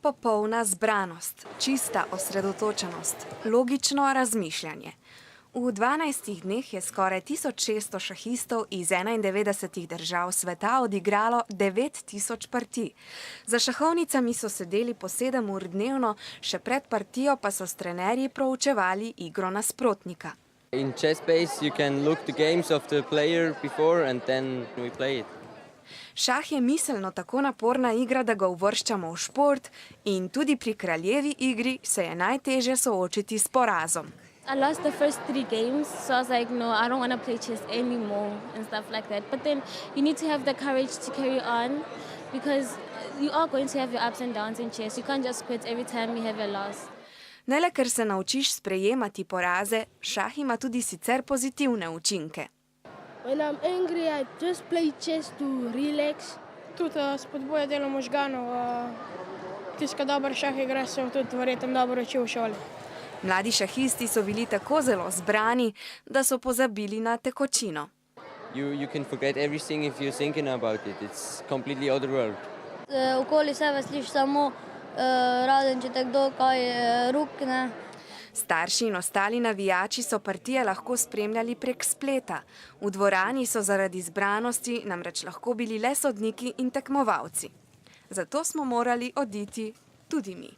Popolna zbranost, čista osredotočenost, logično razmišljanje. V 12 dneh je skoraj 1600 šahistov iz 91 držav sveta odigralo 9000 partij. Za šahovnicami so sedeli po 7 ur dnevno, še pred partijo pa so s trenerji proučevali igro nasprotnika. In chess-base you can look the games of the player before and then we play it. Šah je miselno tako naporna igra, da ga uvrščamo v šport, in tudi pri kraljevi igri se je najtežje soočiti s porazom. I lost the first 3 games, so I was like, no, I don't want to play chess anymore and stuff like that. But then you need to have the courage to carry on because you are going to have your ups and downs in chess. You can't just quit every time you have a loss. Ne le, ker se naučiš sprejemati poraze, šah ima tudi sicer pozitivne učinke. When I'm angry, I just play chess to relax. Tudi spodbuja delo možganov. Tisti, ki dobro šah igra, se tudi verjetno dobro uči v šoli. Mladi šahisti so bili tako zelo zbrani, da so pozabili na tekočino. You can forget everything if you're thinking about it. It's completely other world. Okoli sebe slišiš samo razen, če te kdo kaj rukne. Starši in ostali navijači so partije lahko spremljali prek spleta. V dvorani so zaradi zbranosti namreč lahko bili le sodniki in tekmovalci. Zato smo morali oditi tudi mi.